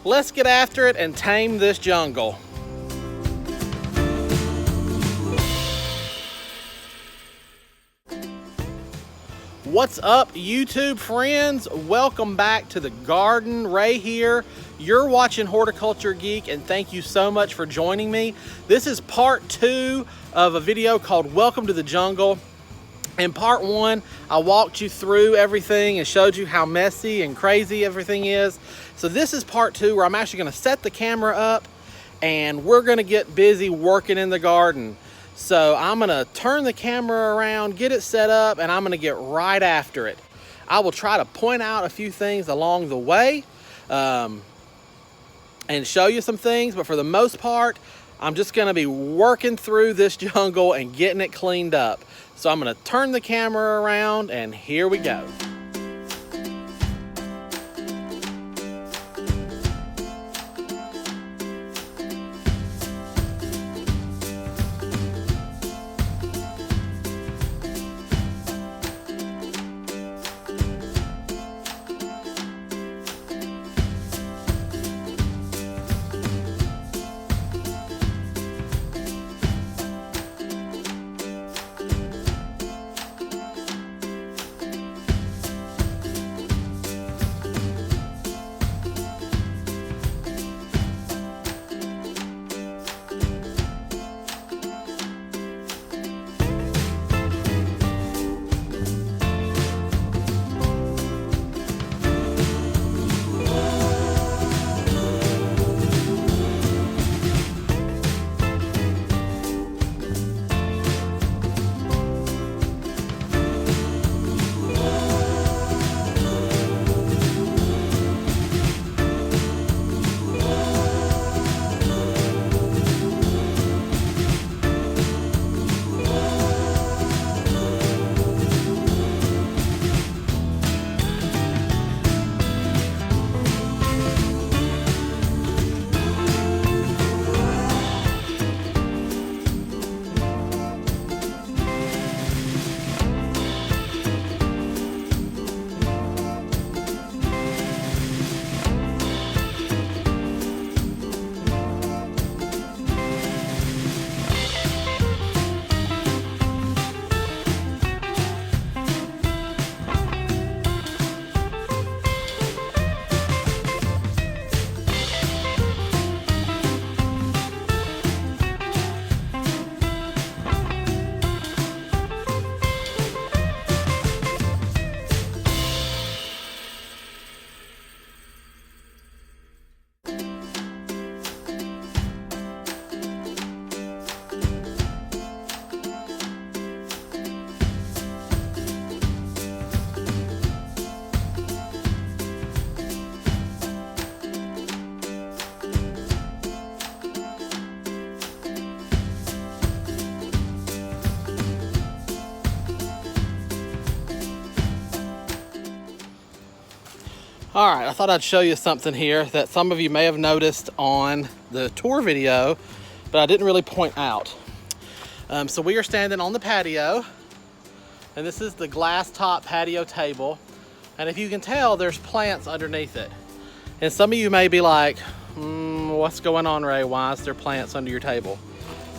let's get after it and tame this jungle. What's up, YouTube friends? Welcome back to the garden. Ray here. You're watching Horticulture Geek, and thank you so much for joining me. This is part 2 of a video called Welcome to the Jungle. In part 1, I walked you through everything and showed you how messy and crazy everything is. So this is part 2 where I'm actually gonna set the camera up and we're gonna get busy working in the garden. So I'm gonna turn the camera around, get it set up, and I'm gonna get right after it. I will try to point out a few things along the way and show you some things, but for the most part, I'm just gonna be working through this jungle and getting it cleaned up. So I'm gonna turn the camera around and here we go. All right, I thought I'd show you something here that some of you may have noticed on the tour video, but I didn't really point out. So we are standing on the patio, and this is the glass top patio table. And if you can tell, there's plants underneath it. And some of you may be like, what's going on, Ray? Why is there plants under your table?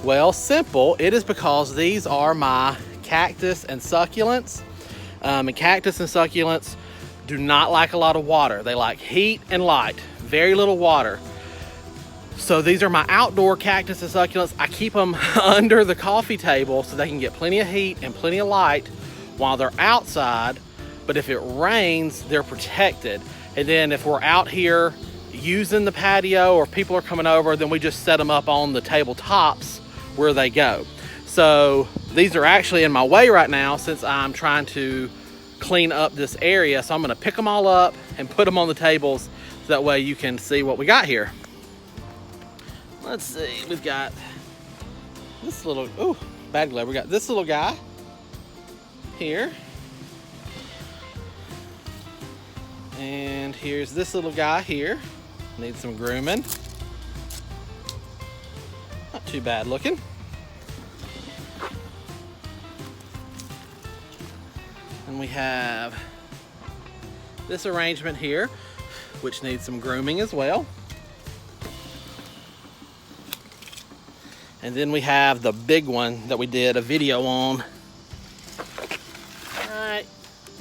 Well, simple. It is because these are my cactus and succulents. And cactus and succulents do not like a lot of water. They like heat and light, very little water. So these are my outdoor cactus and succulents. I keep them under the coffee table so they can get plenty of heat and plenty of light while they're outside. But if it rains, they're protected. And then if we're out here using the patio or people are coming over, then we just set them up on the tabletops where they go. So these are actually in my way right now since I'm trying to clean up this area. So I'm gonna pick them all up and put them on the tables so that way you can see what we got here. Let's see, we've got this little, oh, bad glare. We got this little guy here. And here's this little guy here. Needs some grooming. Not too bad looking. And we have this arrangement here, which needs some grooming as well. And then we have the big one that we did a video on right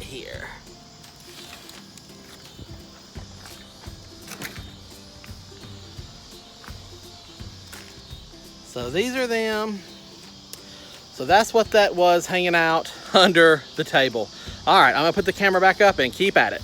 here. So these are them. So that's what that was hanging out under the table. All right, I'm gonna put the camera back up and keep at it.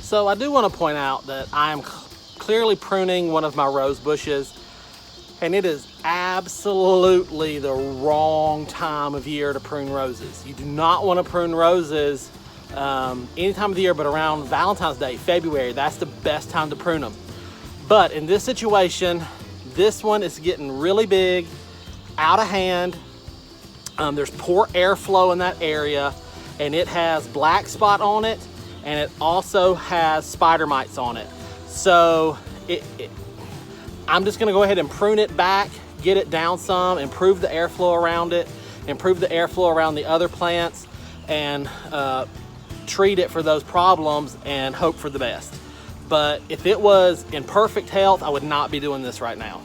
So I do want to point out that I am clearly pruning one of my rose bushes, and it is absolutely the wrong time of year to prune roses. You do not want to prune roses any time of the year, but around Valentine's Day, February, that's the best time to prune them. But in this situation, this one is getting really big, out of hand. There's poor airflow in that area, and it has black spot on it, and it also has spider mites on it. So I'm just gonna go ahead and prune it back, get it down some, improve the airflow around it, improve the airflow around the other plants, and treat it for those problems and hope for the best. But if it was in perfect health, I would not be doing this right now.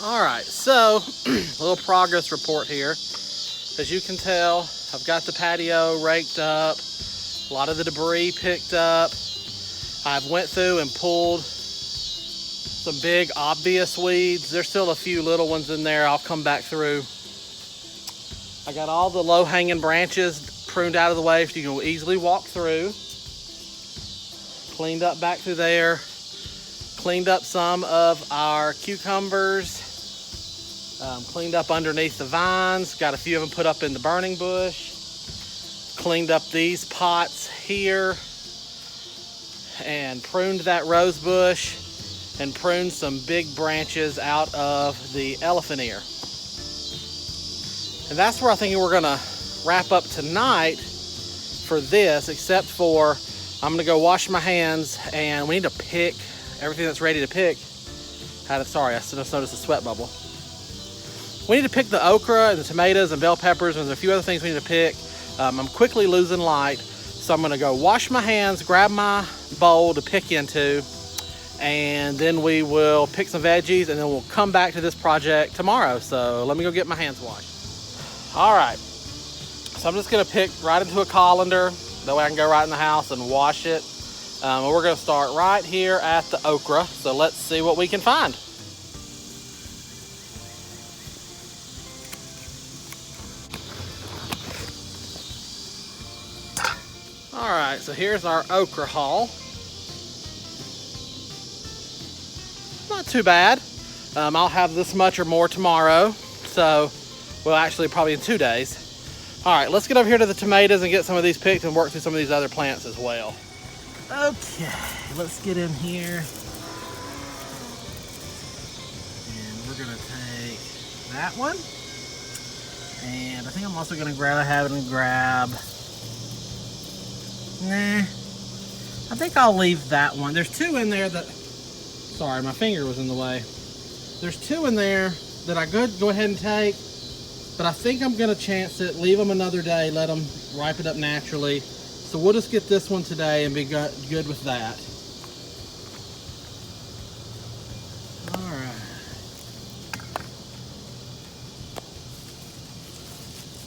All right, so a little progress report here. As you can tell, I've got the patio raked up, a lot of the debris picked up. I've went through and pulled some big obvious weeds. There's still a few little ones in there. I'll come back through. I got all the low-hanging branches pruned out of the way so you can easily walk through. Cleaned up back through there. Cleaned up some of our cucumbers. Cleaned up underneath the vines. Got a few of them put up in the burning bush. Cleaned up these pots here. And pruned that rose bush. And pruned some big branches out of the elephant ear. And that's where I think we're gonna wrap up tonight for this, except for I'm gonna go wash my hands and we need to pick everything that's ready to pick Sorry, I just noticed a sweat bubble. We need to pick the okra and the tomatoes and bell peppers, and there's a few other things we need to pick. I'm quickly losing light, so I'm gonna go wash my hands, grab my bowl to pick into, and then we will pick some veggies, and then we'll come back to this project tomorrow. So let me go get my hands washed. All right, so I'm just gonna pick right into a colander, that way I can go right in the house and wash it. We're gonna start right here at the okra, so let's see what we can find. All right, so here's our okra haul. Not too bad. I'll have this much or more tomorrow, so, well, actually probably in 2 days. All right, let's get over here to the tomatoes and get some of these picked and work through some of these other plants as well. Okay, let's get in here. And we're gonna take that one. And I think I'm also gonna grab Nah, I think I'll leave that one. There's 2 in there that, sorry, my finger was in the way. There's 2 in there that I could go ahead and take, but I think I'm gonna chance it, leave them another day, let them ripen up naturally. So we'll just get this one today and be good with that. All right.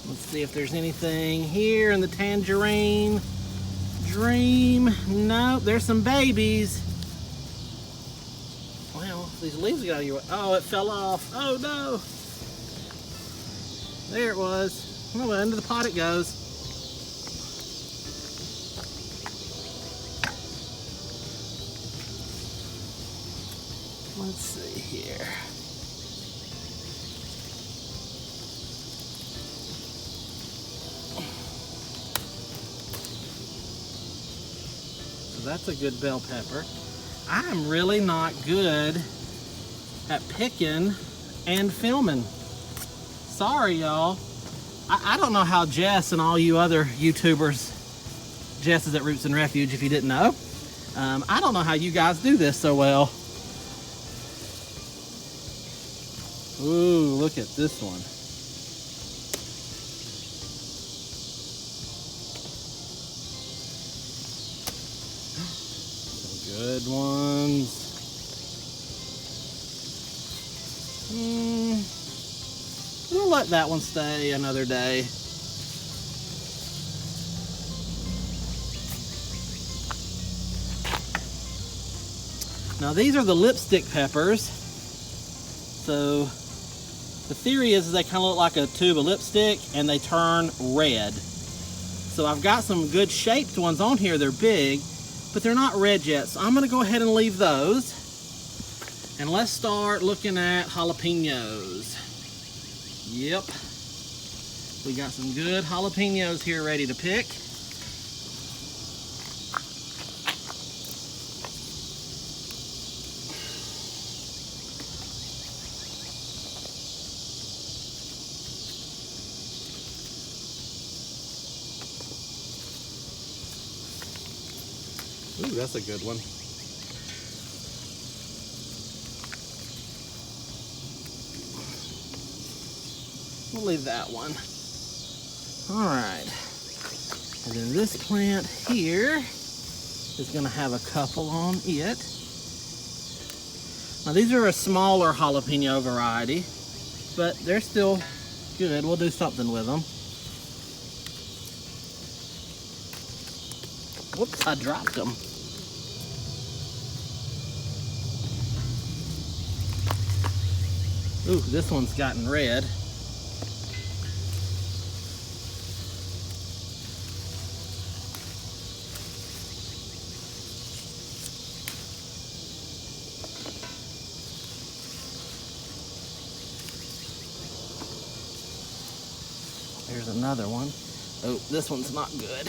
Let's see if there's anything here in the tangerine. Dream. Nope, there's some babies. Well, these leaves got you. Oh, it fell off. Oh no. There it was. Oh, into the pot it goes. Let's see here. That's a good bell pepper. I am really not good at picking and filming. Sorry, y'all. I don't know how Jess and all you other YouTubers, Jess is at Roots and Refuge if you didn't know. I don't know how you guys do this so well. Ooh, look at this one. Good ones. We'll let that one stay another day. Now these are the lipstick peppers. So the theory is they kind of look like a tube of lipstick and they turn red. So I've got some good shaped ones on here. They're big, but they're not red yet, so I'm gonna go ahead and leave those. And let's start looking at jalapenos. Yep. We got some good jalapenos here ready to pick. Ooh, that's a good one. We'll leave that one. All right. And then this plant here is gonna have a couple on it. Now these are a smaller jalapeno variety, but they're still good. We'll do something with them. Whoops, I dropped them. Ooh, this one's gotten red. There's another one. Oh, this one's not good.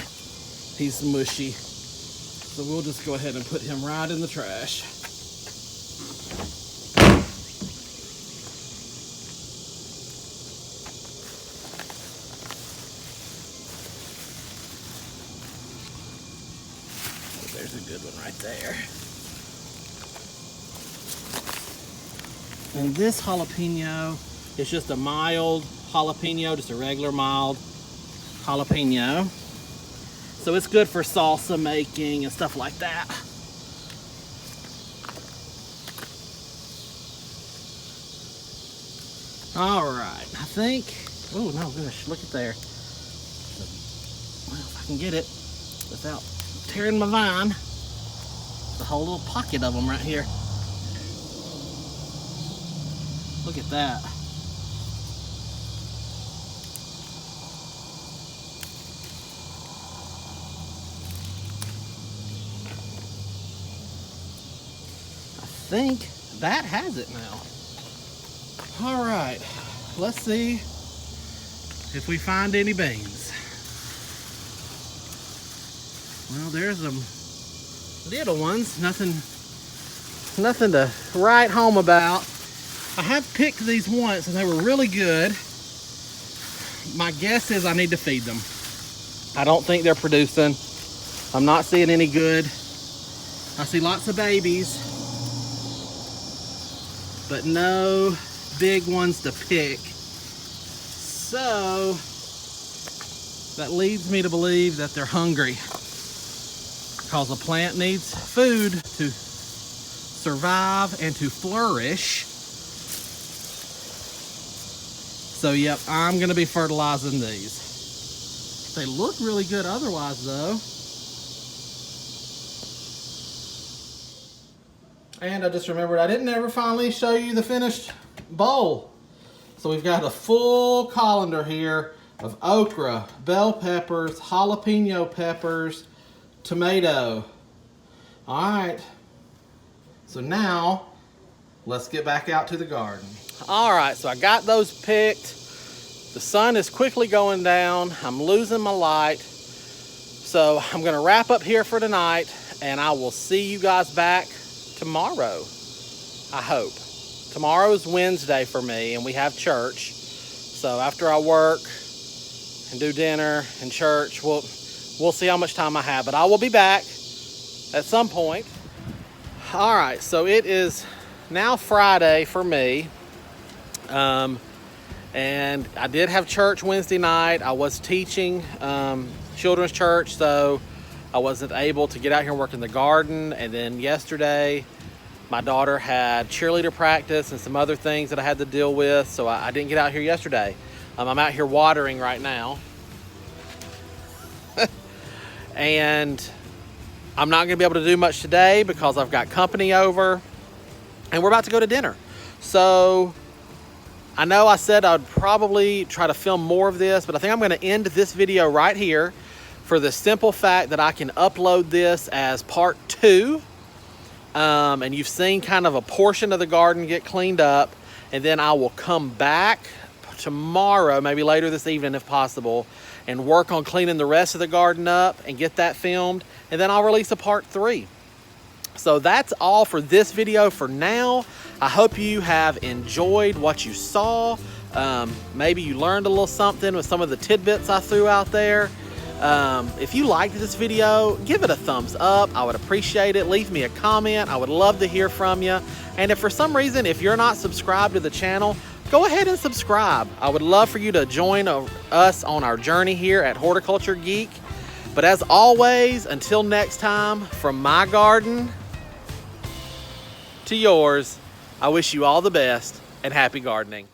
He's mushy. So we'll just go ahead and put him right in the trash. Oh, there's a good one right there. And this jalapeno is just a mild jalapeno, just a regular mild jalapeno. So it's good for salsa making and stuff like that. All right, I think, oh no, gosh, look at there. Well, if I can get it without tearing my vine, the whole little pocket of them right here. Look at that. I think that has it now. All right, let's see if we find any beans. Well, there's them little ones, nothing to write home about. I have picked these once and they were really good. My guess is I need to feed them. I don't think they're producing. I'm not seeing any good. I see lots of babies, but no big ones to pick. So that leads me to believe that they're hungry, because a plant needs food to survive and to flourish. So yep, I'm gonna be fertilizing these. They look really good otherwise though. And I just remembered I didn't ever finally show you the finished bowl. So we've got a full colander here of okra, bell peppers, jalapeno peppers, tomato. All right, so now let's get back out to the garden. All right, so I got those picked. The sun is quickly going down. I'm losing my light. So I'm gonna wrap up here for tonight, and I will see you guys back tomorrow, I hope. Tomorrow is Wednesday for me, and we have church. So after I work and do dinner and church, we'll see how much time I have, but I will be back at some point. All right, so it is now Friday for me. And I did have church Wednesday night. I was teaching children's church, so I wasn't able to get out here and work in the garden. And then yesterday, my daughter had cheerleader practice and some other things that I had to deal with, so I didn't get out here yesterday. I'm out here watering right now. And I'm not gonna be able to do much today because I've got company over and we're about to go to dinner. So I know I said I'd probably try to film more of this, but I think I'm gonna end this video right here for the simple fact that I can upload this as part 2. And you've seen kind of a portion of the garden get cleaned up, and then I will come back tomorrow, maybe later this evening if possible, and work on cleaning the rest of the garden up and get that filmed, and then I'll release a part 3. So that's all for this video for now. I hope you have enjoyed what you saw. Maybe you learned a little something with some of the tidbits I threw out there. If you liked this video, give it a thumbs up. I would appreciate it. Leave me a comment. I would love to hear from you. And if for some reason, if you're not subscribed to the channel, go ahead and subscribe. I would love for you to join us on our journey here at Horticulture Geek. But as always, until next time, from my garden to yours, I wish you all the best and happy gardening.